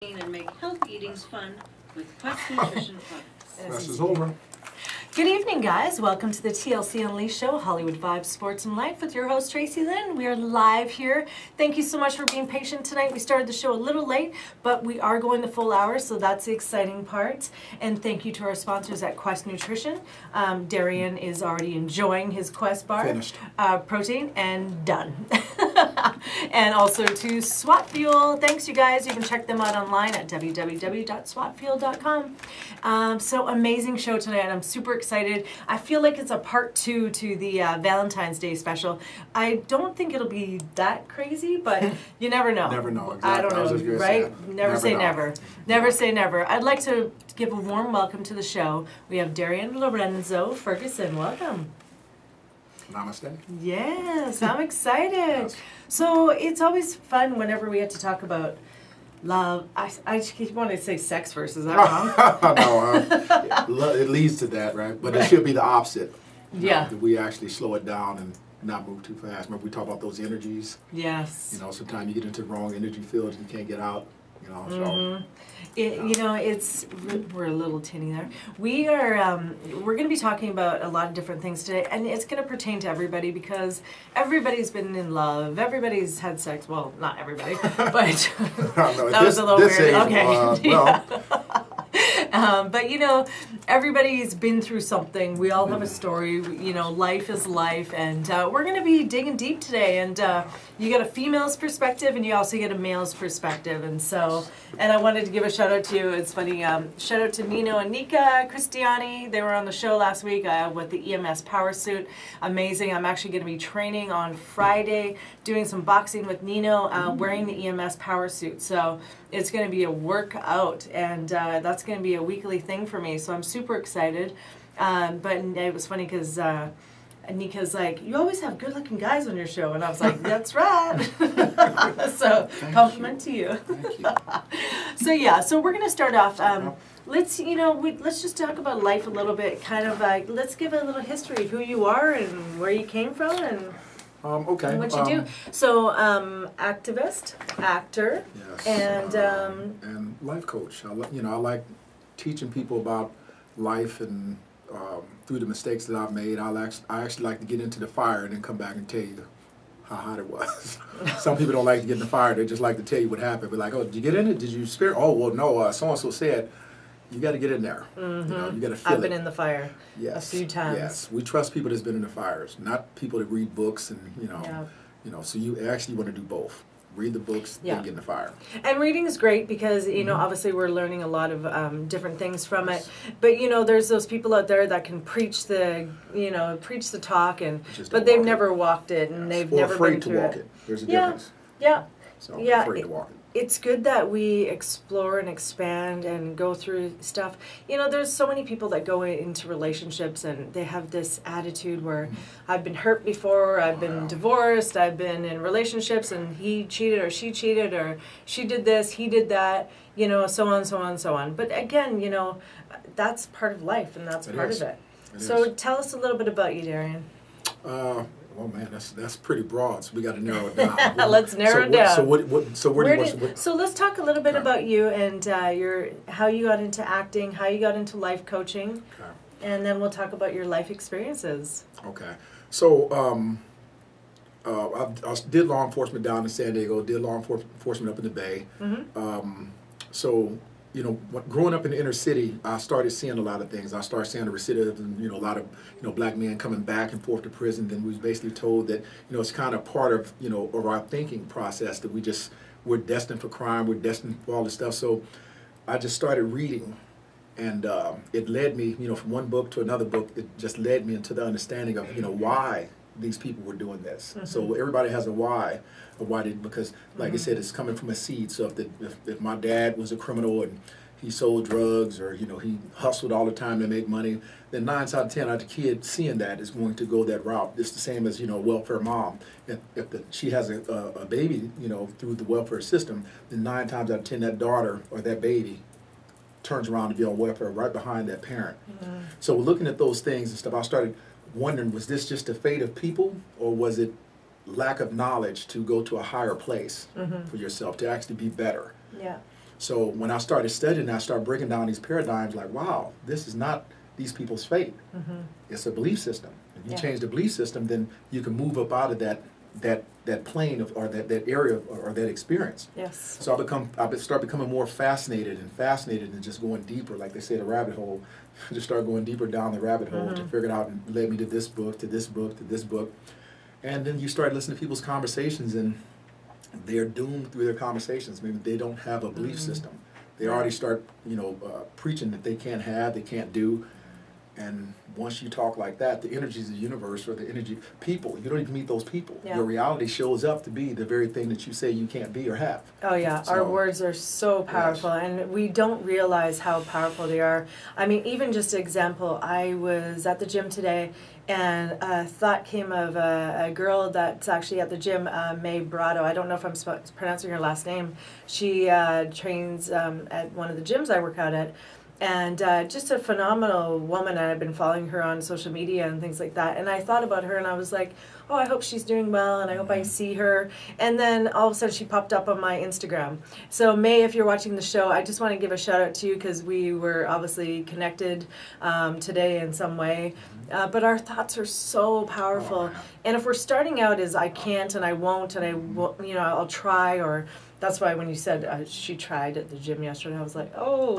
And make healthy eating fun with Quest Nutrition products. This is over. Good evening, guys. Welcome to the TLC Unleashed Show, Hollywood Vibes, Sports, and Life with your host, Traci Lynn. We are live here. Thank you so much for being patient tonight. We started the show a little late, but we are going the full hour, so that's the exciting part. And thank you to our sponsors at Quest Nutrition. Darrian is already enjoying his Quest bar. Finished. Protein and done. And also to SWAT Fuel. Thanks, you guys. You can check them out online at www.swatfuel.com. So amazing show tonight. I'm super excited. I feel like it's a part 2 to the Valentine's Day special. I don't think it'll be that crazy, but you never know. Never know. Exactly. I don't know, right? Never say know. never. Never say never. I'd like to give a warm welcome to the show. We have Darrian Lorenzo Ferguson. Welcome. Namaste. Yes, I'm excited. Yes. So it's always fun whenever we get to talk about love. I just keep wanting to say sex first. Is that wrong? No, it leads to that, right? But it should be the opposite. Yeah. That we actually slow it down and not move too fast. Remember we talk about those energies? Yes. You know, sometimes you get into the wrong energy field and you can't get out. You know, so. We're a little tinny there. We're going to be talking about a lot of different things today, and it's going to pertain to everybody because everybody's been in love. Everybody's had sex. Well, not everybody, but that was a little weird. Age, okay. Well. But everybody's been through something. We all have a story. Life is life, and we're going to be digging deep today. And you get a female's perspective, and you also get a male's perspective. And I wanted to give a shout out to. It's funny. Shout out to Nino and Nika Cristiani. They were on the show last week with the EMS Power Suit. Amazing. I'm actually going to be training on Friday, doing some boxing with Nino, wearing the EMS Power Suit. So it's going to be a workout, and that's going to be a weekly thing for me. So I'm super excited. But it was funny because Nika's like, "You always have good-looking guys on your show," and I was like, "That's right." So compliment to you. Thank you. So we're going to start off. Let's just talk about life a little bit. Kind of let's give a little history of who you are and where you came from and. Okay. And what you do. So, activist, actor, Yes. and life coach. I like teaching people about life and through the mistakes that I've made. I actually like to get into the fire and then come back and tell you how hot it was. Some people don't like to get in the fire. They just like to tell you what happened. But like, oh, did you get in it? Did you experience? Oh, well, no. So-and-so said, you got to get in there. Mm-hmm. You got to feel it. I've been in the fire a few times. Yes, we trust people that's been in the fires, not people that read books and So you actually want to do both. Read the books, then get in the fire. And reading is great because obviously we're learning a lot of different things from it. But there's those people out there that can preach the talk but they've never walked it and they've never been through walk it. There's a difference. Yeah. So Yeah. afraid to walk it. It's good that we explore and expand and go through stuff. There's so many people that go into relationships and they have this attitude where I've been hurt before, I've been divorced, I've been in relationships and he cheated or she cheated or she did this, he did that, so on, so on, so on. But again, that's part of life and that's part of it. So tell us a little bit about you, Darrian. Oh man, that's pretty broad. So we got to narrow it down. Let's narrow it down. So let's talk a little bit about you and how you got into acting, how you got into life coaching, and then we'll talk about your life experiences. Okay. So I did law enforcement down in San Diego. Did law enforcement up in the Bay. Growing up in the inner city, I started seeing a lot of things. I started seeing the recidivism, and a lot of black men coming back and forth to prison. Then we was basically told that it's kind of part of of our thinking process that we're destined for crime, we're destined for all this stuff. So I just started reading, and it led me from one book to another book. It just led me into the understanding of why these people were doing this. So everybody has a why. Because like I said, it's coming from a seed. So if my dad was a criminal and he sold drugs or he hustled all the time to make money, then 9 out of 10 out of the kid seeing that is going to go that route. It's the same as welfare mom. If she has a baby through the welfare system, then 9 times out of 10 that daughter or that baby turns around to be on welfare right behind that parent. So looking at those things and stuff, I started wondering, was this just the fate of people or was it lack of knowledge to go to a higher place for yourself, to actually be better? Yeah. So when I started studying, I started breaking down these paradigms like, wow, this is not these people's fate. It's a belief system. If you change the belief system, then you can move up out of that plane of, or that area or that experience. Yes. So I start becoming more fascinated and just going deeper, like they say, the rabbit hole. Just start going deeper down the rabbit hole to figure it out, and led me to this book, to this book, to this book. And then you start listening to people's conversations, and they're doomed through their conversations. Maybe they don't have a belief system. They already start, preaching that they can't do. And once you talk like that, the energies of the universe or the energy people, you don't even meet those people. Yeah. Your reality shows up to be the very thing that you say you can't be or have. Oh yeah, our words are so powerful, and we don't realize how powerful they are. I mean, even just an example, I was at the gym today, and a thought came of a girl that's actually at the gym, May Brado. I don't know if I'm pronouncing her last name. She trains at one of the gyms I work out at. And just a phenomenal woman, and I've been following her on social media and things like that. And I thought about her, and I was like, oh, I hope she's doing well, and I hope I see her. And then all of a sudden she popped up on my Instagram. So May, if you're watching the show, I just want to give a shout out to you, because we were obviously connected today in some way. But our thoughts are so powerful. And if we're starting out as I can't and I won't and I won't, I'll try, or that's why when you said she tried at the gym yesterday, I was like, oh.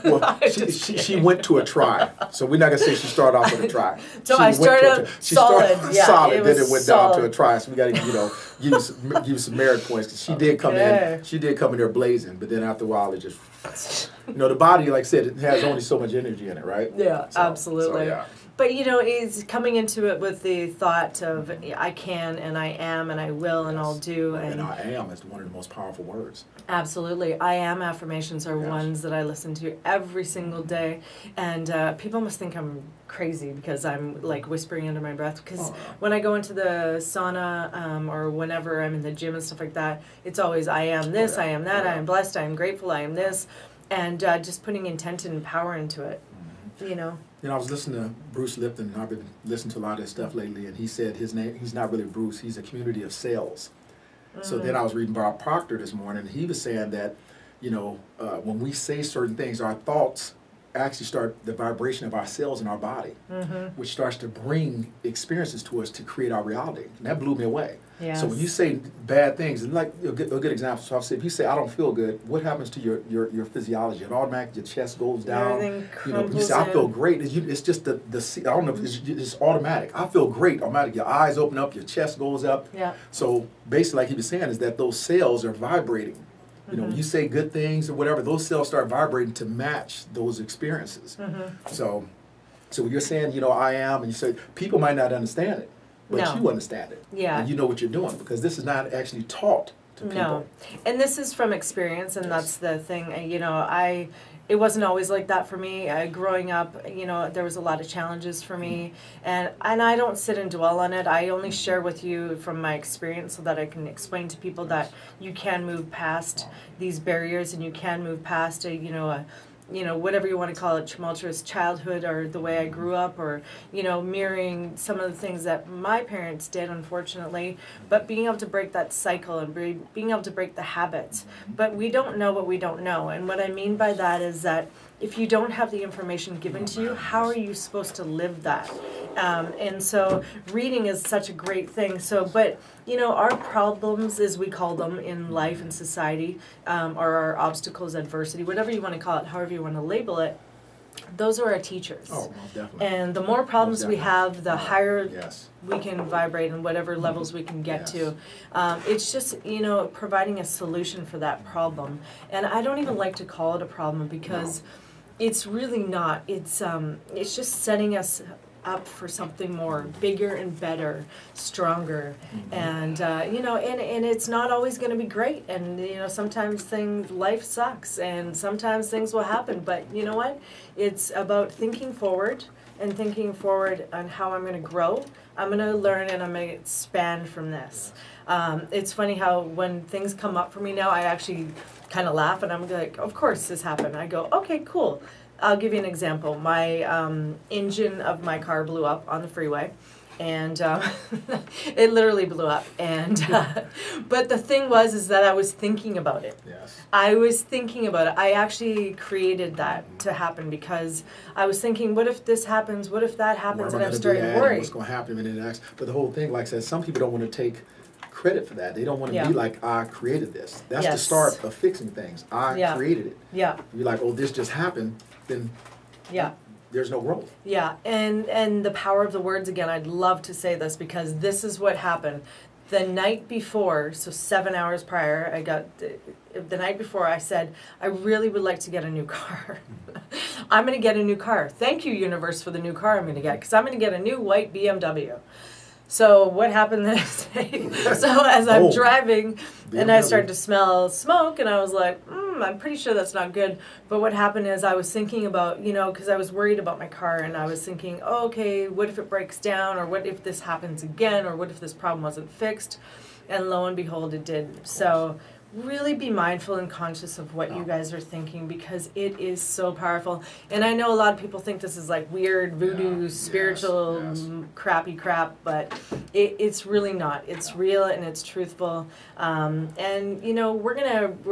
well, she went to a try. So we're not going to say she started off with a try. So I started out solid. Solid, then it went down to a try. So we got to, give some merit points. 'Cause she did come in. She did come in there blazing. But then after a while, it just, the body, like I said, it has only so much energy in it, right? Yeah, absolutely. So, yeah. But is coming into it with the thought of I can and I am and I will and I'll do. And I am is one of the most powerful words. Absolutely. I am affirmations are ones that I listen to every single day. And people must think I'm crazy because I'm like whispering under my breath. Because when I go into the sauna or whenever I'm in the gym and stuff like that, it's always I am this, I am that, I am blessed, I am grateful, I am this. And just putting intent and power into it, I was listening to Bruce Lipton. I've been listening to a lot of his stuff lately, and he said his name, he's not really Bruce, he's a community of cells. So then I was reading Bob Proctor this morning, and he was saying that, when we say certain things, our thoughts actually start the vibration of our cells in our body, which starts to bring experiences to us to create our reality. And that blew me away. Yes. So when you say bad things, and like a good example, so I'll say, if you say I don't feel good, what happens to your physiology? And automatically your chest goes down. Everything crumbles you say I feel great. It's just the I don't know if it's automatic. I feel great. Automatic. Your eyes open up, your chest goes up. Yeah. So basically, like he was saying, is that those cells are vibrating. When you say good things or whatever, those cells start vibrating to match those experiences. So when you're saying, I am, and you say, people might not understand it, but you understand it. Yeah. And you know what you're doing, because this is not actually taught to people. No. And this is from experience, and that's the thing. It wasn't always like that for me. Growing up, there was a lot of challenges for me, and I don't sit and dwell on it. I only share with you from my experience so that I can explain to people that you can move past these barriers, and you can move past whatever you want to call it, tumultuous childhood, or the way I grew up, or, mirroring some of the things that my parents did, unfortunately, but being able to break that cycle and being able to break the habits. But we don't know what we don't know. And what I mean by that is that if you don't have the information given to you, how are you supposed to live that? And so reading is such a great thing. But our problems, as we call them in life and society, or our obstacles, adversity, whatever you want to call it, however you want to label it, those are our teachers. Oh, most definitely. And the more problems we have, the higher Yes. we can vibrate and whatever levels we can get to. It's just, providing a solution for that problem. And I don't even like to call it a problem, because it's really not. It's just setting us up for something more bigger and better, stronger, and and it's not always going to be great, and sometimes life sucks, and sometimes things will happen, but you know what, it's about thinking forward on how I'm going to grow, I'm going to learn, and I'm going to expand from this. It's funny how when things come up for me now, I actually kind of laugh, and I'm like, of course this happened. I go, okay, cool. I'll give you an example. My engine of my car blew up on the freeway, and it literally blew up. And but the thing is that I was thinking about it. Yes. I was thinking about it. I actually created that to happen because I was thinking, what if this happens? What if that happens? And I'm starting to worry. What's going to happen? And then but the whole thing, like I said, some people don't want to take credit for that. They don't want to Yeah. be like, I created this. That's the Yes. start of fixing things. I Yeah. created it. Yeah, You're like, oh, this just happened, then yeah. there's no growth. Yeah, and the power of the words again, I'd love to say this because this is what happened. The night before, so 7 hours prior, the night before I said, I really would like to get a new car. I'm going to get a new car. Thank you, universe, for the new car I'm going to get because I'm going to get a new white BMW. So what happened the next day? So as I'm driving and I started to smell smoke and I was like, I'm pretty sure that's not good. But what happened is I was thinking about, because I was worried about my car and I was thinking, oh, okay, what if it breaks down or what if this happens again or what if this problem wasn't fixed? And lo and behold, it did. So really be mindful and conscious of what you guys are thinking because it is so powerful. And I know a lot of people think this is like weird voodoo, spiritual, crappy crap, but it's really not. It's real and it's truthful. And we're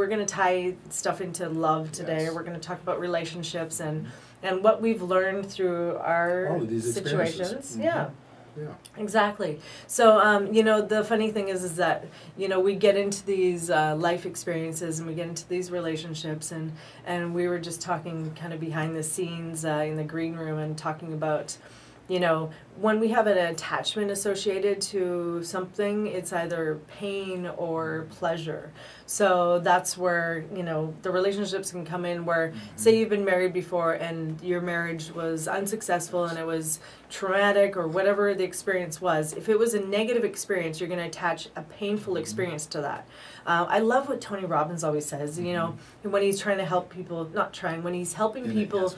gonna tie stuff into love today. Yes. We're gonna talk about relationships and what we've learned through our All of these situations. Mhm. Yeah. Yeah. Exactly. So, the funny thing is that, we get into these life experiences and we get into these relationships and we were just talking kind of behind the scenes in the green room and talking about, when we have an attachment associated to something, it's either pain or pleasure. So that's where, the relationships can come in where, say you've been married before and your marriage was unsuccessful and it was traumatic or whatever the experience was. If it was a negative experience, you're going to attach a painful experience to that. I love what Tony Robbins always says, when he's trying to help people, when he's helping people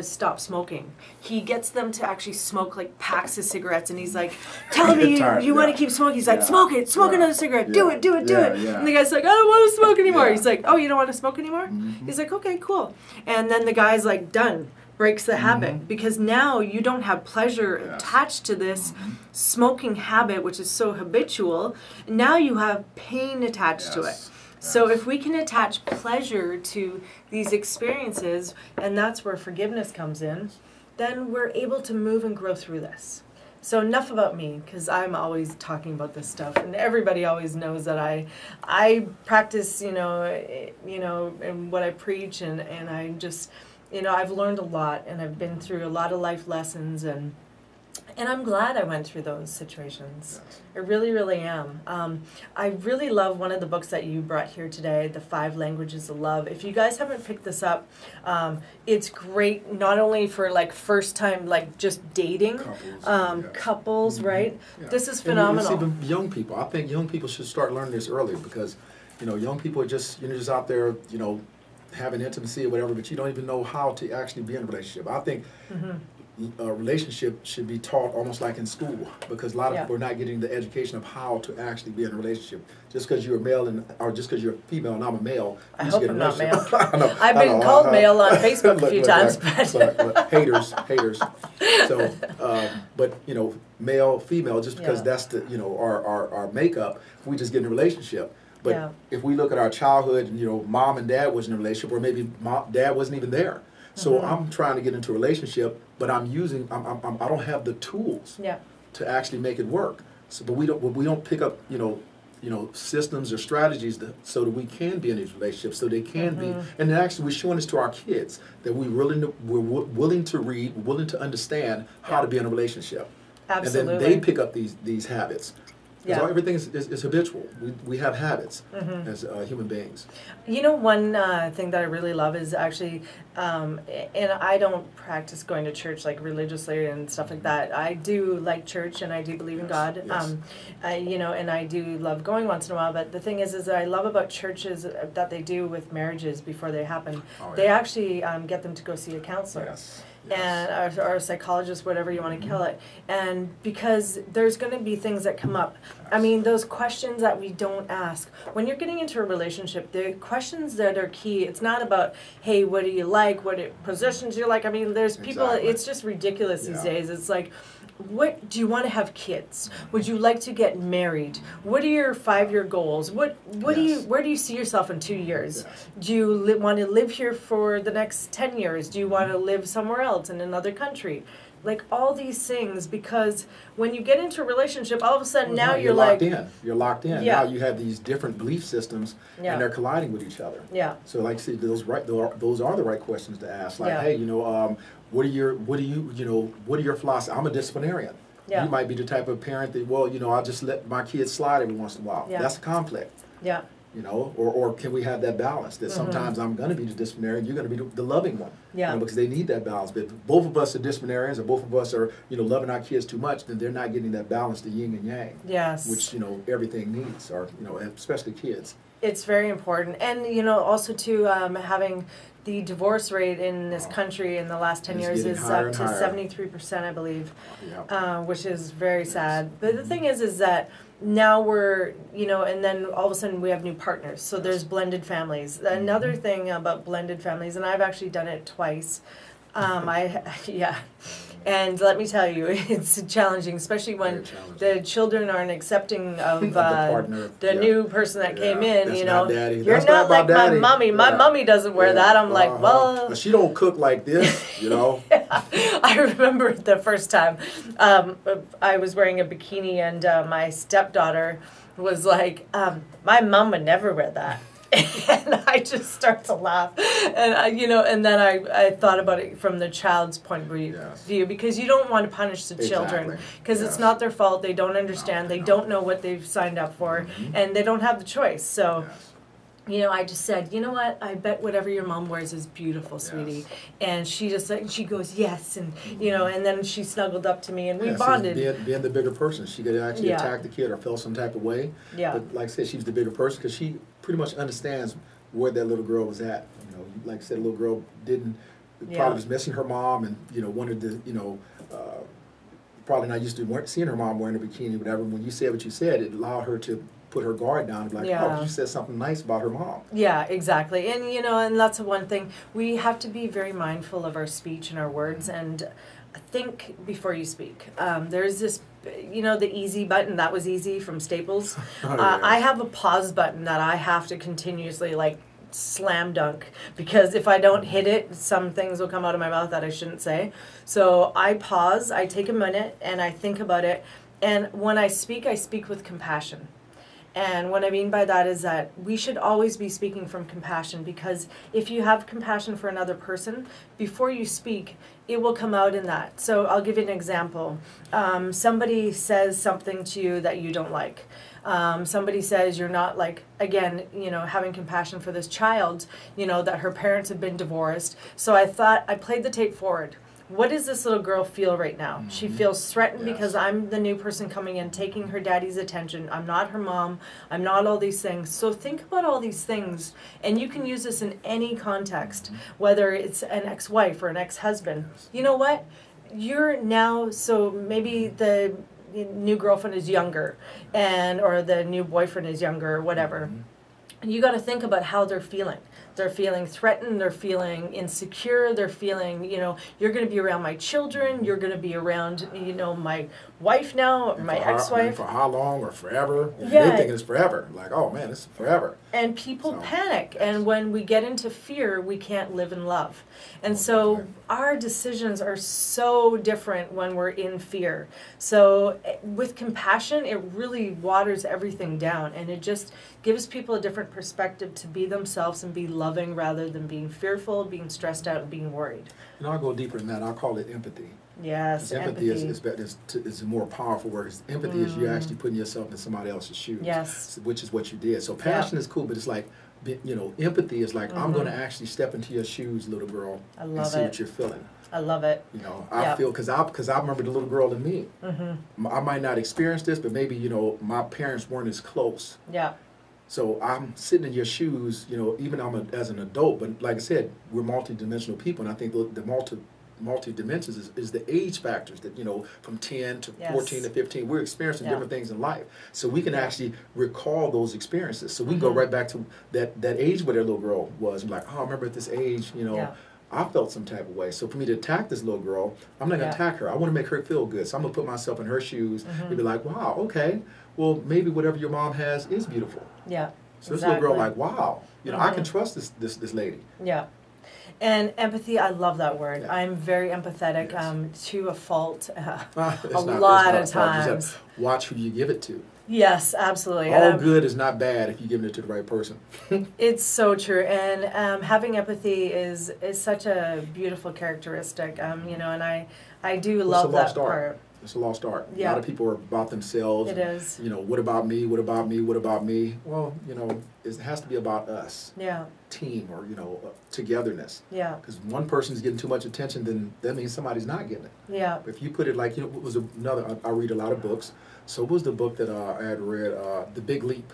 stop smoking, he gets them to actually smoke like packs of cigarettes and he's like, tell me you want to keep smoking. He's like, smoke another cigarette, do it. Yeah. And the guy's like, I don't want to smoke anymore. Yeah. He's like, oh, you don't want to smoke anymore? He's like, okay, cool. And then the guy's like, done. Breaks the habit because now you don't have pleasure attached to this smoking habit, which is so habitual. Now you have pain attached to it. So if we can attach pleasure to these experiences, and that's where forgiveness comes in, then we're able to move and grow through this. So enough about me, because I'm always talking about this stuff, and everybody always knows that I practice, and what I preach, and I just. I've learned a lot and I've been through a lot of life lessons and I'm glad I went through those situations. Yes. I really, really am. I really love one of the books that you brought here today, The 5 Languages of Love. If you guys haven't picked this up, it's great not only for like first time, like just dating, couples, right? Yeah. This is phenomenal. And even young people. I think young people should start learning this earlier because, young people are just, just out there, having intimacy or whatever, but you don't even know how to actually be in a relationship. I think a relationship should be taught almost like in school because a lot of people are not getting the education of how to actually be in a relationship. Just because you're a male or just because you're a female and I'm a male, I you hope get I'm a not male. relationship. I've been called male on Facebook a few times, but haters. So, but male, female, just because that's the our makeup, we just get in a relationship. But if we look at our childhood, and mom and dad wasn't in a relationship, or maybe dad wasn't even there. So I'm trying to get into a relationship, but I don't have the tools to actually make it work. So, but we don't pick up systems or strategies so that we can be in these relationships, so they can be. And then actually, we're showing this to our kids that we're willing to read, willing to understand how to be in a relationship. Absolutely. And then they pick up these habits. Because everything is habitual. We have habits as human beings. One thing that I really love is actually, and I don't practice going to church like religiously and stuff like that. I do like church and I do believe in God. Yes. And I do love going once in a while. But the thing is that I love about churches that they do with marriages before they happen. They actually get them to go see a counselor. Yes. And or a psychologist, whatever you want to call it. And because there's going to be things that come up. I mean, those questions that we don't ask. When you're getting into a relationship, the questions that are key, it's not about, hey, what do you like? What positions do you like? I mean, there's people, it's just ridiculous these days. It's like, what do you want to have kids? Would you like to get married? What are your 5-year goals? What do you, where do you see yourself in 2 years? Yes. Do you want to live here for the next 10 years? Do you want to live somewhere else in another country? Like all these things, because when you get into a relationship, all of a sudden now No, you're locked like, in. You're locked in. Yeah. Now you have these different belief systems, Yeah. and they're colliding with each other. yeah, So, like I said, those are the right questions to ask. Like, Yeah. hey, what are your philosophy? I'm a disciplinarian. Yeah. You might be the type of parent that, well, I'll just let my kids slide every once in a while. Yeah. That's a conflict. yeah, Or can we have that balance that sometimes I'm going to be the disciplinarian, you're going to be the loving one. Yeah. Because they need that balance. But if both of us are disciplinarians, or both of us are, loving our kids too much, then they're not getting that balance, the yin and yang, yes. which, everything needs, or, especially kids. It's very important. And, also too, having the divorce rate in this country in the last 10 It's years getting is higher up to and higher. 73%, I believe, Yeah. which is very sad. But the thing is that now we're, and then all of a sudden we have new partners. So there's blended families. Another thing about blended families, and I've actually done it twice. Yeah. And let me tell you, it's challenging, especially when Very challenging. the children aren't accepting of The partner, the yeah. new person that came Yeah, in. that's not daddy. You're That's not not my like my daddy. mommy. My Yeah. mommy doesn't wear Yeah. that. I'm like, Uh-huh. well, But she don't cook like this, I remember the first time I was wearing a bikini and my stepdaughter was like, my mom would never wear that. And I just start to laugh, and and then I thought about it from the child's point of view, because you don't want to punish the children, Exactly. because it's Yes. not their fault. They don't understand. They don't know what they've signed up for, and they don't have the choice. So. Yes. I just said, you know what? I bet whatever your mom wears is beautiful, sweetie. Yes. And she just she goes, yes, and and then she snuggled up to me and we Yeah, so bonded. being the bigger person, she could actually Yeah. attack the kid or feel some type of way. Yeah. But like I said, she's the bigger person because she pretty much understands where that little girl was at. Like I said, the little girl Yeah. probably was missing her mom and wanted to probably not used to seeing her mom wearing a bikini, whatever. When you said what you said, it allowed her to put her guard down and be like, Yeah. oh, you said something nice about her mom. Yeah, exactly. And and that's the one thing. We have to be very mindful of our speech and our words, and think before you speak. There's this, the easy button. That was easy from Staples. Oh, yeah. I have a pause button that I have to continuously slam dunk, because if I don't hit it, some things will come out of my mouth that I shouldn't say. So I pause, I take a minute, and I think about it. And when I speak with compassion. And what I mean by that is that we should always be speaking from compassion, because if you have compassion for another person, before you speak, it will come out in that. So I'll give you an example. Somebody says something to you that you don't like. Somebody says you're not again, having compassion for this child, that her parents have been divorced. So I played the tape forward. What does this little girl feel right now? Mm-hmm. She feels threatened Yes. because I'm the new person coming in, taking her daddy's attention. I'm not her mom. I'm not all these things. So think about all these things, and you can use this in any context, Mm-hmm. whether it's an ex-wife or an ex-husband. Yes. You know what? You're now, so maybe the new girlfriend is younger, or the new boyfriend is younger, or whatever. Mm-hmm. You got to think about how they're feeling. They're feeling threatened, they're feeling insecure, they're feeling, you're going to be around my children, you're going to be around, my wife now, or And my for ex-wife. for how long or forever? Yeah. They're thinking it's forever. Like, oh man, it's forever. And people So, panic, yes. and when we get into fear, we can't live in love. And Oh, so definitely. our decisions are so different when we're in fear. So with compassion, it really waters everything down, and it just gives people a different perspective to be themselves and be loving rather than being fearful, being stressed out, and being worried. I'll go deeper than that. I'll call it empathy. Yes, 'Cause empathy is a more powerful word. Empathy is you actually putting yourself in somebody else's shoes. Yes. Which is what you did. So passion is cool, but it's like, empathy is like, I'm going to actually step into your shoes, little girl, I and love see it. what you're feeling. I love it. I Yeah. feel, because I remember the little girl in me. Mm-hmm. I might not experience this, but maybe, my parents weren't as close. Yeah. So I'm sitting in your shoes, even as an adult, but like I said, we're multi-dimensional people, and I think the multi-dimensions is the age factors that, from 10 to Yes. 14 to 15, we're experiencing Yeah. different things in life. So we can actually recall those experiences. So we can Mm-hmm. go right back to that age where that little girl was, and like, oh, I remember at this age, Yeah. I felt some type of way. So for me to attack this little girl, I'm not going to attack her. I want to make her feel good. So I'm going to put myself in her shoes and be like, wow, okay, well, maybe whatever your mom has is beautiful. Yeah. So this little girl like, wow, I can trust this lady. Yeah. And empathy, I love that word. Yeah. I'm very empathetic to a fault It's a not- lot it's of not hard. You times. just watch who you give it to. Yes, absolutely. All good is not bad if you're giving it to the right person. It's so true, and having empathy is such a beautiful characteristic. You know, and I do love that part. It's a lost art. Yeah. A lot of people are about themselves. It is. You know, what about me? What about me? What about me? Well, you know, it has to be about us. Yeah. Team or, togetherness. Yeah. Because one person's getting too much attention, then that means somebody's not getting it. Yeah. If you put it like, what was another, I read a lot of books. So what was the book that I had read, The Big Leap?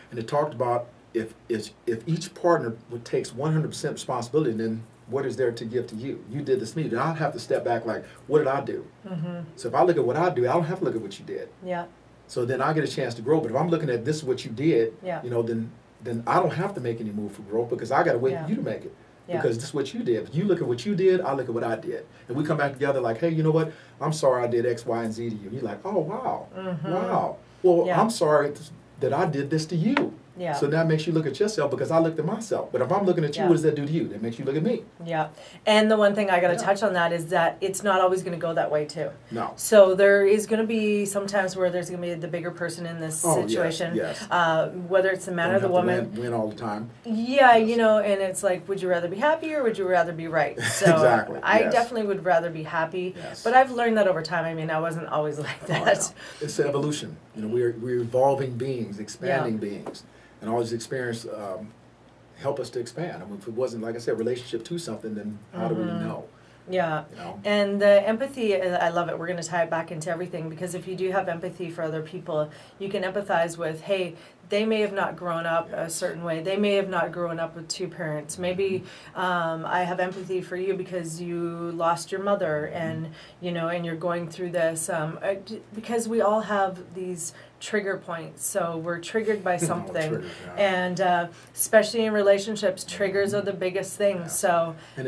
And it talked about if each partner takes 100% responsibility, then what is there to give to you? You did this to me. Then I'll have to step back like, what did I do? Mm-hmm. So if I look at what I do, I don't have to look at what you did. Yeah. So then I get a chance to grow. But if I'm looking at this is what you did, Yeah. Then I don't have to make any move for growth because I got to wait for you to make it. Yeah. Because this is what you did. If you look at what you did, I look at what I did. And we come back together like, hey, you know what? I'm sorry I did X, Y, and Z to you. And you're like, oh, wow. Mm-hmm. Wow. Well, Yeah. I'm sorry that I did this to you. Yeah. So that makes you look at yourself because I looked at myself. But if I'm looking at you, Yeah. what does that do to you? That makes you look at me. Yeah. And the one thing I got to Yeah. touch on that is that it's not always going to go that way too. No. So there is going to be sometimes where there's going to be the bigger person in this Oh, yes, situation. yes. Whether it's the man Don't or the have to woman. win all the time. Yeah, and it's like, would you rather be happy or would you rather be right? So Exactly, I yes. definitely would rather be happy. Yes. But I've learned that over time. I mean, I wasn't always like Oh, that. yeah. It's evolution. We're evolving beings, expanding beings. And all this experience help us to expand. I mean, if it wasn't, like I said, relationship to something, then how do we know? Yeah. You know? And the empathy, I love it. We're going to tie it back into everything because if you do have empathy for other people, you can empathize with, hey, they may have not grown up a certain way. They may have not grown up with two parents. Maybe I have empathy for you because you lost your mother and, and you're going through this. Because we all have these trigger points. So we're triggered by something. Triggers, yeah. And especially in relationships, triggers are the biggest thing. Yeah. So And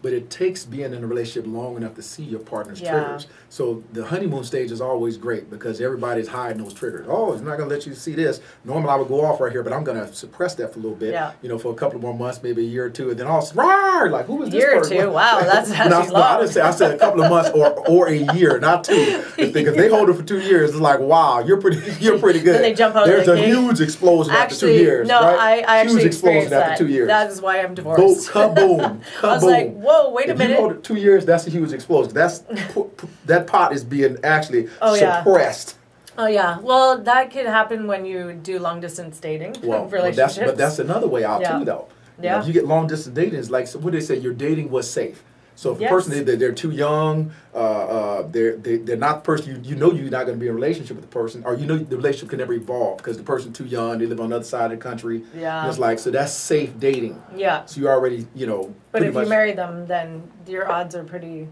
but it takes being in a relationship long enough to see your partner's Yeah. triggers. So the honeymoon stage is always great because everybody's hiding those triggers. Oh, it's not going to let you see this. Normally I would go off right here, but I'm going to suppress that for a little bit. Yeah. For a couple more months, maybe a year or two, and then all rawr, like who is this Year or person? two? Wow, that's actually No, I long. didn't say. I said a couple of months or a year, not two. Because they hold it for 2 years. It's like, wow, you're pretty good. Then they jump out of There's the a gate. huge explosion after 2 years. No, right? I actually huge experienced explosion that. after 2 years. That is why I'm Boom, divorced. kaboom, kaboom. I was like, whoa, wait a If minute. you hold it 2 years, that's a huge explosion. That pot is being actually Oh, yeah. suppressed. Oh yeah, well that could happen when you do long distance dating relationships. But that's another way out Yeah. too, though. Yeah. If you get long distance dating, it's like what they say. Your dating was safe. So if Yes. a person they're too young, they're not the person you're not going to be in a relationship with the person, or the relationship can never evolve because the person's too young. They live on the other side of the country. Yeah. And it's like so that's safe dating. Yeah, So you already but pretty if much you marry them, then your odds are pretty,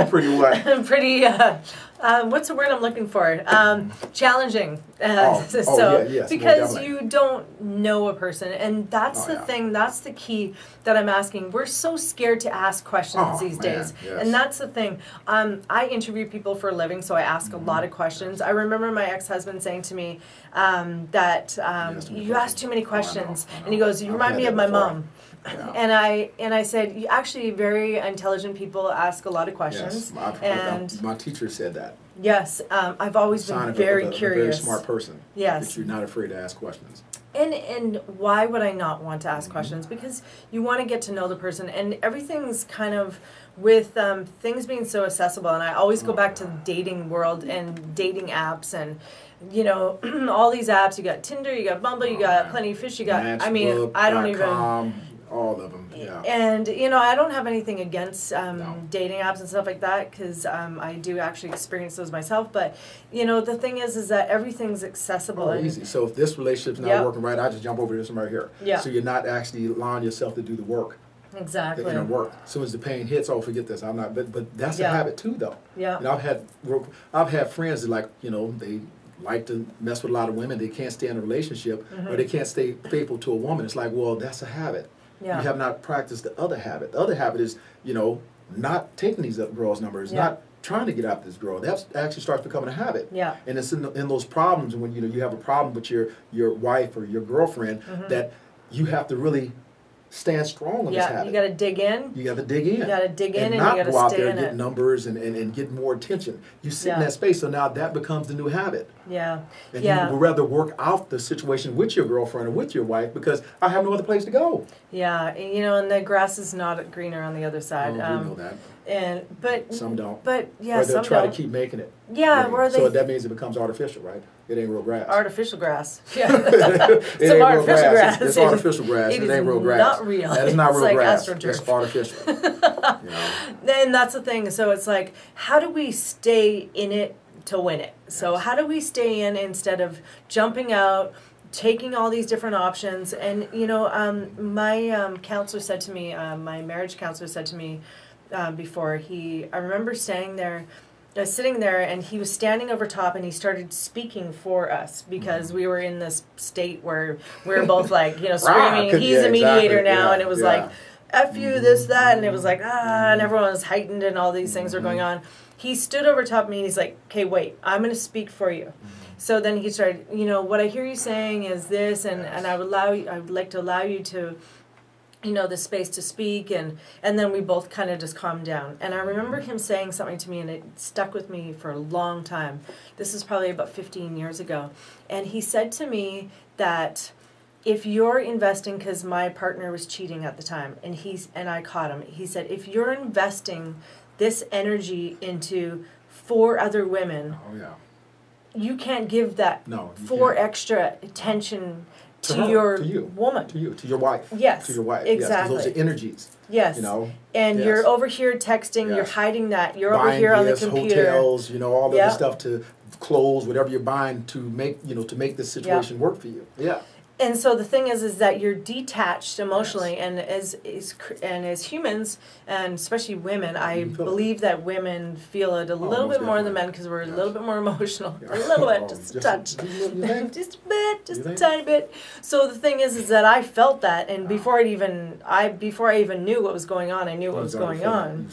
pretty what. pretty. What's the word I'm looking for? Challenging. Yes, because more you don't know a person, and that's Oh, the yeah. thing. That's the key that I'm asking. We're so scared to ask questions Oh, these man, days, yes. and that's the thing. I interview people for a living, so I ask a lot of questions. I remember my ex-husband saying to me that you ask too many questions, I know. and he goes, "You I've remind had me that of my before. mom." Yeah. And I said, "You actually very intelligent people ask a lot of questions." Yes, And my teacher said that. yes, I've always Sign been of very a curious. very smart person. Yes. That you're not afraid to ask questions. And why would I not want to ask questions? Because you want to get to know the person, and everything's kind of with things being so accessible. And I always go back to the dating world and dating apps and. All these apps. You got Tinder, you got Bumble, you got Plenty of Fish, you got. I mean, I don't even. All of them. Yeah. And I don't have anything against No. dating apps and stuff like that because I do actually experience those myself. But the thing is that everything's accessible. Oh, and easy. So if this relationship's not Yep. working right, I just jump over to this one right here. Yeah. So you're not actually allowing yourself to do the work. Exactly. The inner work. As soon as the pain hits, oh, forget this. I'm not. But that's Yeah. a habit too, though. Yeah. And I've had friends that they like to mess with a lot of women. They can't stay in a relationship or they can't stay faithful to a woman. It's like, well, that's a habit. Yeah. You have not practiced the other habit. The other habit is, not taking these girls' numbers, not trying to get after this girl. That actually starts becoming a habit. Yeah. And it's in those problems when you have a problem with your wife or your girlfriend that you have to really stand strong on this habit. You got to dig in. You got to dig in. You got to dig in, and you not got to go out stay there in and get it. numbers and get more attention. You sit in Yeah. that space, so now that becomes the new habit. Yeah. And Yeah. you would rather work out the situation with your girlfriend or with your wife because I have no other place to go. Yeah. And the grass is not greener on the other side. We know that. But Some don't. But yeah, Or they'll some try don't. to keep making it. Yeah, green. or they So that means it becomes artificial, right? It ain't real grass. artificial grass. Yeah. It Some ain't artificial real grass. It's artificial grass. It It is ain't real grass. not real. That is not It's real like grass. AstroTurf. It's artificial. And that's the thing. So it's like, how do we stay in it to win it? So how do we stay in instead of jumping out, taking all these different options? And my counselor said to me, my marriage counselor said to me before I remember sitting there, and he was standing over top, and he started speaking for us because we were in this state where we were both like, screaming. And he's a mediator now, and it was like, F you, this, that, and it was like, and everyone was heightened, and all these things were going on. He stood over top of me, and he's like, okay, wait, I'm going to speak for you. So then he started, what I hear you saying is this, and I would like to allow you to, the space to speak, and then we both kind of just calmed down. And I remember him saying something to me, and it stuck with me for a long time. This is probably about 15 years ago. And he said to me that if you're investing, because my partner was cheating at the time, and I caught him, he said, if you're investing this energy into 4 other women, you can't give that 4 extra attention to your woman. To your wife. Yes. To your wife. Exactly. Yes, those are energies. Yes. And you're over here texting, you're hiding that, you're buying over here on the gifts, computer. hotels, all the other stuff to clothes, whatever you're buying to make, to make this situation work for you. Yeah. And so the thing is that you're detached emotionally, and as humans, and especially women, I believe that women feel it a little bit more than men because we're a little bit more emotional, a little bit, just a touch, just a tiny bit. So the thing is that I felt that, and before I even knew what was going on, I knew what was going on.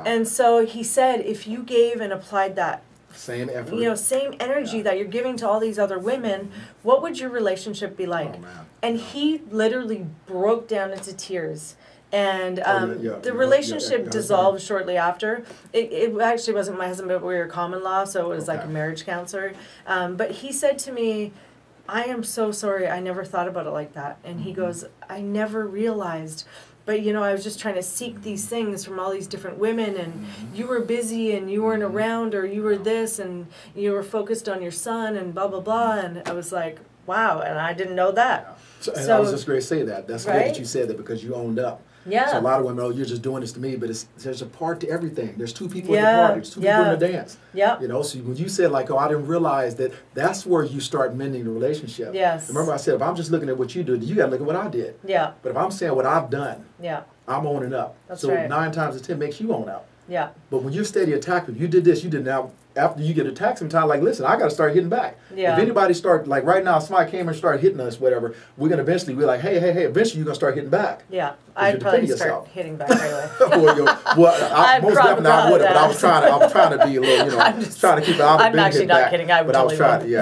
And so he said, if you gave and applied that same effort, same energy that you're giving to all these other women, what would your relationship be like? And he literally broke down into tears. And the relationship dissolved shortly after. It actually wasn't my husband, but we were common law, so it was like a marriage counselor. But he said to me, I am so sorry, I never thought about it like that. And he goes, I never realized. But, I was just trying to seek these things from all these different women, and you were busy, and you weren't around, or you were this, and you were focused on your son, and blah, blah, blah. And I was like, wow, and I didn't know that. I was just going to say that. That's good that you said that because you owned up. Yeah. So a lot of women, you're just doing this to me, but there's a part to everything. There's 2 people in the party. There's 2 people in the dance. Yeah. So when you said I didn't realize that's where you start mending the relationship. Yes. Remember I said, if I'm just looking at what you did, you got to look at what I did. Yeah. But if I'm saying what I've done, I'm owning up. That's so right. 9 times out of 10 makes you own up. Yeah. But when you're steady attacking, you did this, you did now. After you get attacked sometime, listen, I got to start hitting back. Yeah. If anybody right now, if somebody came and started hitting us, whatever, we're going to eventually be like, hey, eventually you're going to start hitting back. Yeah. I'd probably start hitting back right away. Most definitely I would have, but I was trying to be a little, trying to keep it out of I'm actually not kidding. I would totally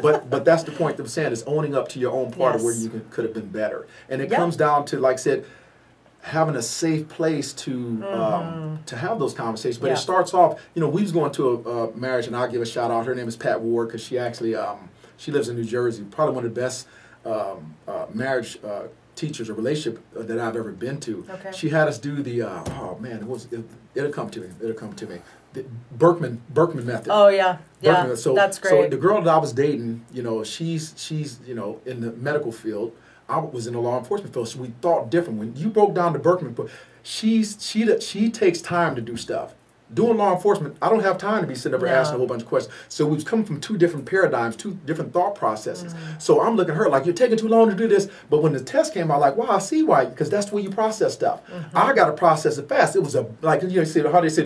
But that's the point that I'm saying is owning up to your own part of where you could have been better. And it comes down to, like I said, having a safe place to have those conversations. But it starts off, we was going to a marriage, and I'll give a shout out. Her name is Pat Ward, because she actually, she lives in New Jersey. Probably one of the best marriage teachers or relationship that I've ever been to. Okay. She had us do the, it'll come to me. The Berkman method. Oh, yeah. Yeah, so, that's great. So the girl that I was dating, she's in the medical field. I was in the law enforcement field, so we thought different. When you broke down the Berkman, she takes time to do stuff. Doing law enforcement, I don't have time to be sitting up there asking a whole bunch of questions. So we've come from 2 different paradigms, 2 different thought processes. So I'm looking at her like, you're taking too long to do this. But when the test came out, like, wow, I see why, because that's the way you process stuff. I got to process it fast. It was how they say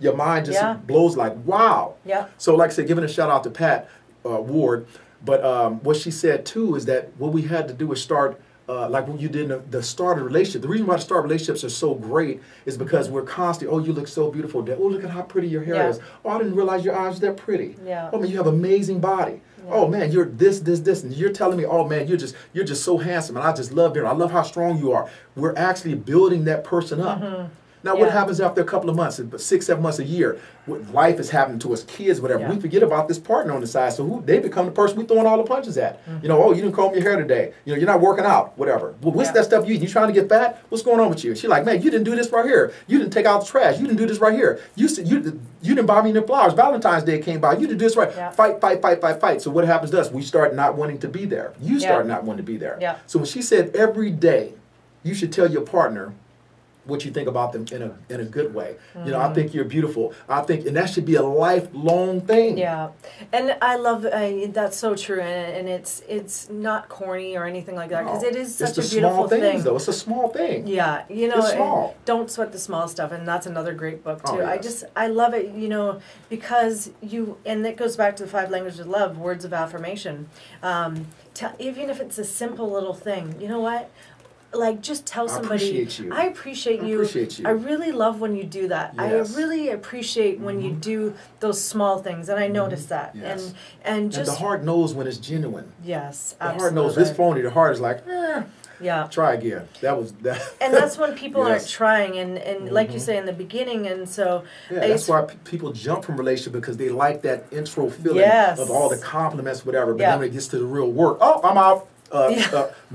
your mind just blows like, wow. Yeah. So like I said, giving a shout out to Pat Ward. But what she said, too, is that what we had to do is start like when you did the start of the relationship. The reason why the start of relationships are so great is because we're constantly, oh, you look so beautiful. Oh, look at how pretty your hair is. Oh, I didn't realize your eyes are that pretty. Yeah. Oh, man, you have amazing body. Yeah. Oh, man, you're this, and you're telling me, oh, man, you're just so handsome, and I just love you. I love how strong you are. We're actually building that person up. Mm-hmm. Now, what happens after a couple of months, 6, 7 months, a year? What life is happening to us, kids, whatever. Yeah. We forget about this partner on the side. So they become the person we're throwing all the punches at. Mm-hmm. You know, oh, you didn't comb your hair today. You know, you're not working out, whatever. Well, what's that stuff you eat? You trying to get fat? What's going on with you? She's like, man, you didn't do this right here. You didn't take out the trash. You didn't do this right here. You didn't buy me any flowers. Valentine's Day came by. You did this right. Yeah. Fight. So what happens to us? We start not wanting to be there. You start not wanting to be there. Yeah. So when she said every day, you should tell your partner what you think about them in a good way. You know, I think you're beautiful. I think, and that should be a lifelong thing. Yeah, and I love that's so true, and it's not corny or anything like that, because it is such a beautiful thing. It's the small things, though. It's a small thing. Yeah, you know, it's small. Don't sweat the small stuff, and that's another great book too. Oh, yes. I love it, you know, because and it goes back to the 5 languages of love, words of affirmation. Even if it's a simple little thing, you know what? Like, just tell somebody, I appreciate you. I really love when you do that. Yes. I really appreciate when you do those small things, and I notice that. Yes. And the heart knows when it's genuine. Yes, absolutely. The heart knows. If it's phony, the heart is like, yeah. Try again. That was that. And that's when people aren't trying, and like you say in the beginning, and so that's why people jump from relationship, because they like that intro feeling of all the compliments, whatever. But then when it gets to the real work, oh, I'm out.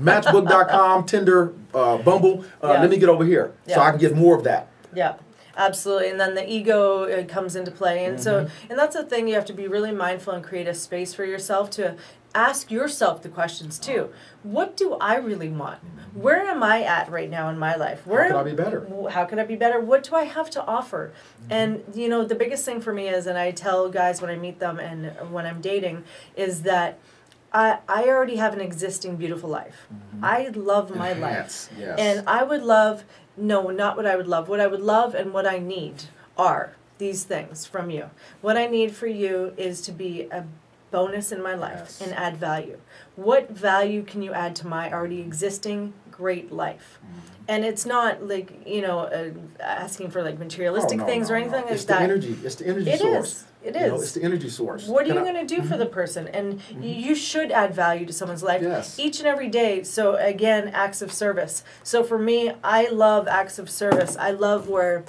Matchbook.com, Tinder, Bumble. Let me get over here so I can get more of that. Yeah, absolutely. And then the ego comes into play. And so, and that's the thing, you have to be really mindful and create a space for yourself to ask yourself the questions too. What do I really want? Where am I at right now in my life? How could I be better? How could I be better? What do I have to offer? And, you know, the biggest thing for me is, and I tell guys when I meet them and when I'm dating, is that I already have an existing beautiful life. I love my life. Yes. And I would love, no, not what I would love. What I would love and what I need are these things from you. What I need for you is to be a bonus in my life and add value. What value can you add to my already existing great life? And it's not like, you know, asking for like materialistic things or anything like that. It's the energy source. It is. You know, it's the energy source. What are you going to do for the person? And you should add value to someone's life each and every day. So again, acts of service. So for me, I love acts of service. I love where,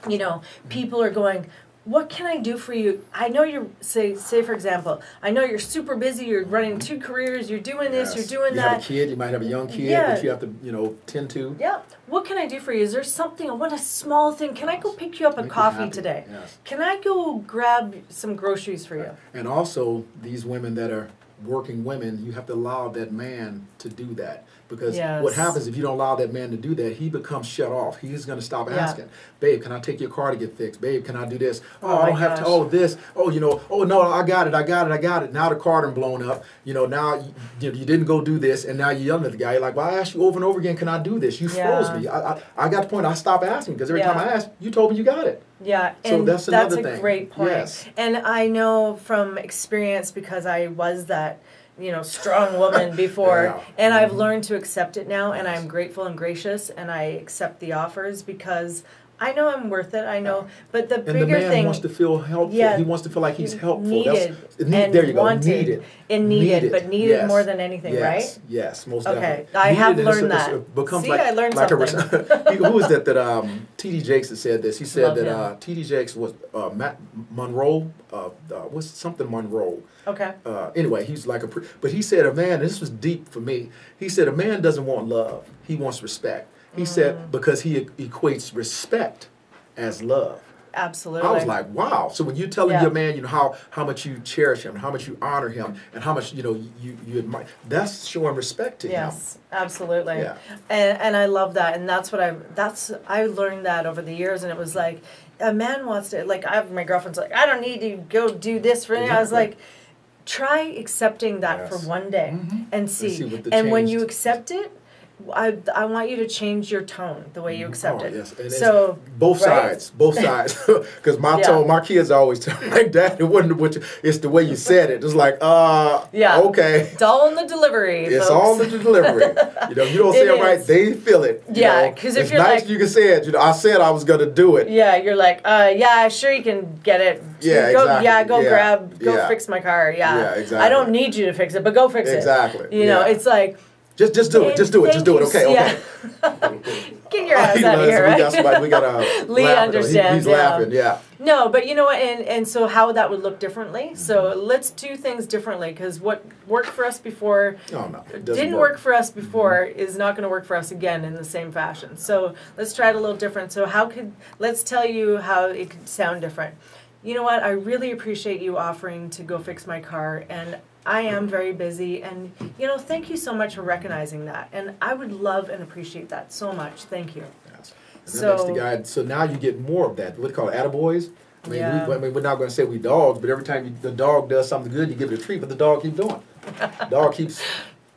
you know, people are going, what can I do for you? I know you're, say for example, I know you're super busy, you're running 2 careers, you're doing this, you're doing that. You have a kid, you might have a young kid that you have to, you know, tend to. Yeah. What can I do for you? Is there something, I want a small thing. Can I go pick you up a coffee today? Yes. Can I go grab some groceries for you? And also, these women that are working women, you have to allow that man to do that. Because what happens if you don't allow that man to do that, he becomes shut off. He's going to stop asking, babe, can I take your car to get fixed? Babe, can I do this? Oh, I don't have to. Oh, this. Oh, you know, oh, no, I got it. Now the car done blown up. You know, now you didn't go do this, and now you're yelling at the guy. You're like, well, I asked you over and over again, can I do this? You froze me. I got the point. I stopped asking because every time I asked, you told me you got it. Yeah, so and that's another thing. That's a great point. Yes. And I know from experience, because I was that, you know, strong woman before, and I've learned to accept it now, and I'm grateful and gracious, and I accept the offers because I know I'm worth it. I know, but the bigger thing. And the man wants to feel helpful. He wants to feel like he's helpful. Needed and there you go. Wanted and needed, but needed more than anything, right? Yes, most definitely. Okay, I have learned that. It becomes See, I learned something. Who was that T.D. Jakes that said this? He said that T.D. Jakes was Monroe, what's something Monroe. Okay. Anyway, he's like but he said, a man, this was deep for me. He said, a man doesn't want love. He wants respect. He said, because he equates respect as love. Absolutely. I was like, wow. So when you're telling your man, you know, how much you cherish him, how much you honor him, and how much, you know, you admire, that's showing respect to him. Yes, absolutely. Yeah. And I love that. And that's what I learned that over the years, and it was like, a man wants to, like, my girlfriend's like, I don't need to go do this for me. I was like, try accepting that for one day and see. And when you accept it, I want you to change your tone, the way you accept it. Yes. And So both right? sides, because my Yeah. tone, my kids always tell me, like, Dad, it wasn't what you, it's the way you said it. It's like, Yeah. okay. It's all in the delivery, It's folks. all in the delivery. You don't say It it right, is. they feel it. Yeah, 'cause if it's you're nice like- you can say it. I said I was going to do it. Yeah, you're like, yeah, sure you can get it. Yeah, go, exactly. Yeah, go Yeah. go Yeah. fix my car. Yeah. Yeah, exactly. I don't need you to fix it, but go fix Exactly. it. You know, Yeah. it's like, Just do it. Just do it. Just do it. thank you. Okay. Get your ass out of Listen, here, we right? got somebody. We got Lee laughing. understands, He's yeah. laughing. Yeah. No, but you know what, and so how that would look differently. So let's do things differently, because what worked for us before Oh no. It doesn't didn't work for us before is not going to work for us again in the same fashion. So let's try it a little different. So let's tell you how it could sound different. You know what, I really appreciate you offering to go fix my car, and I am very busy, and thank you so much for recognizing that, and I would love and appreciate that so much. Thank you. Yes. And that makes So- the guy. So now you get more of that. What do you call it? Attaboys. I mean, Yeah. we're not going to say we dogs, but every time the dog does something good, you give it a treat, but the dog keeps doing. Dog keeps.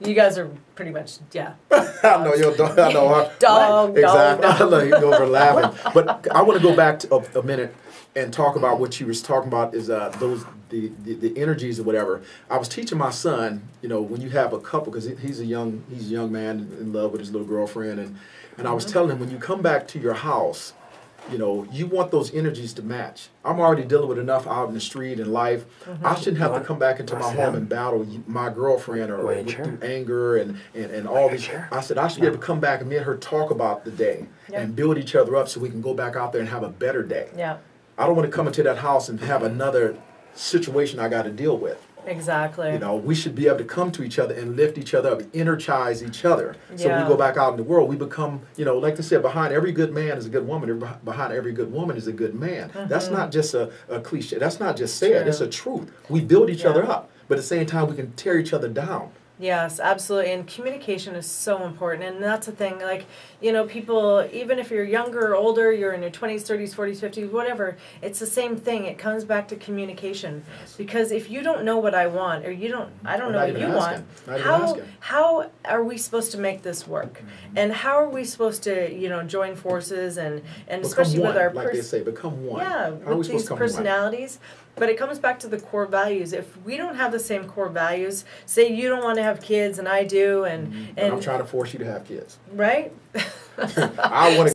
You guys are pretty much, yeah. I know your dog. I know her. Dog, Exactly. dog. I know you go over laughing. But I want to go back to a minute and talk about what you was talking about is the energies or whatever. I was teaching my son, when you have a couple, because he's a young man in love with his little girlfriend, and I was telling him, when you come back to your house, you want those energies to match. I'm already dealing with enough out in the street and life. I shouldn't have to come back into my home and battle my girlfriend or through anger and all these. I said I should be able to come back and me and her talk about the day and build each other up so we can go back out there and have a better day. Yeah, I don't want to come into that house and have another situation I got to deal with. exactly. We should be able to come to each other and lift each other up, energize each other. So when Yeah. we go back out in the world, we become, like they said, behind every good man is a good woman. Behind every good woman is a good man. That's not just a cliche. That's not just said. True. It's a truth. We build each other Yeah. up, but at the same time, we can tear each other down. Yes, absolutely. And communication is so important. And that's the thing, people, even if you're younger or older, you're in your 20s, 30s, 40s, 50s, whatever, it's the same thing. It comes back to communication. Because if you don't know what I want, or I don't know Not what even you asking. want, Not even asking. how are we supposed to make this work? And how are we supposed to, join forces and especially Become with our one, like they say, become one. yeah, How are we with supposed these to become one? personalities. But it comes back to the core values. If we don't have the same core values, say you don't want to have kids and I do, and And I'm trying to force you to have kids. right? I want to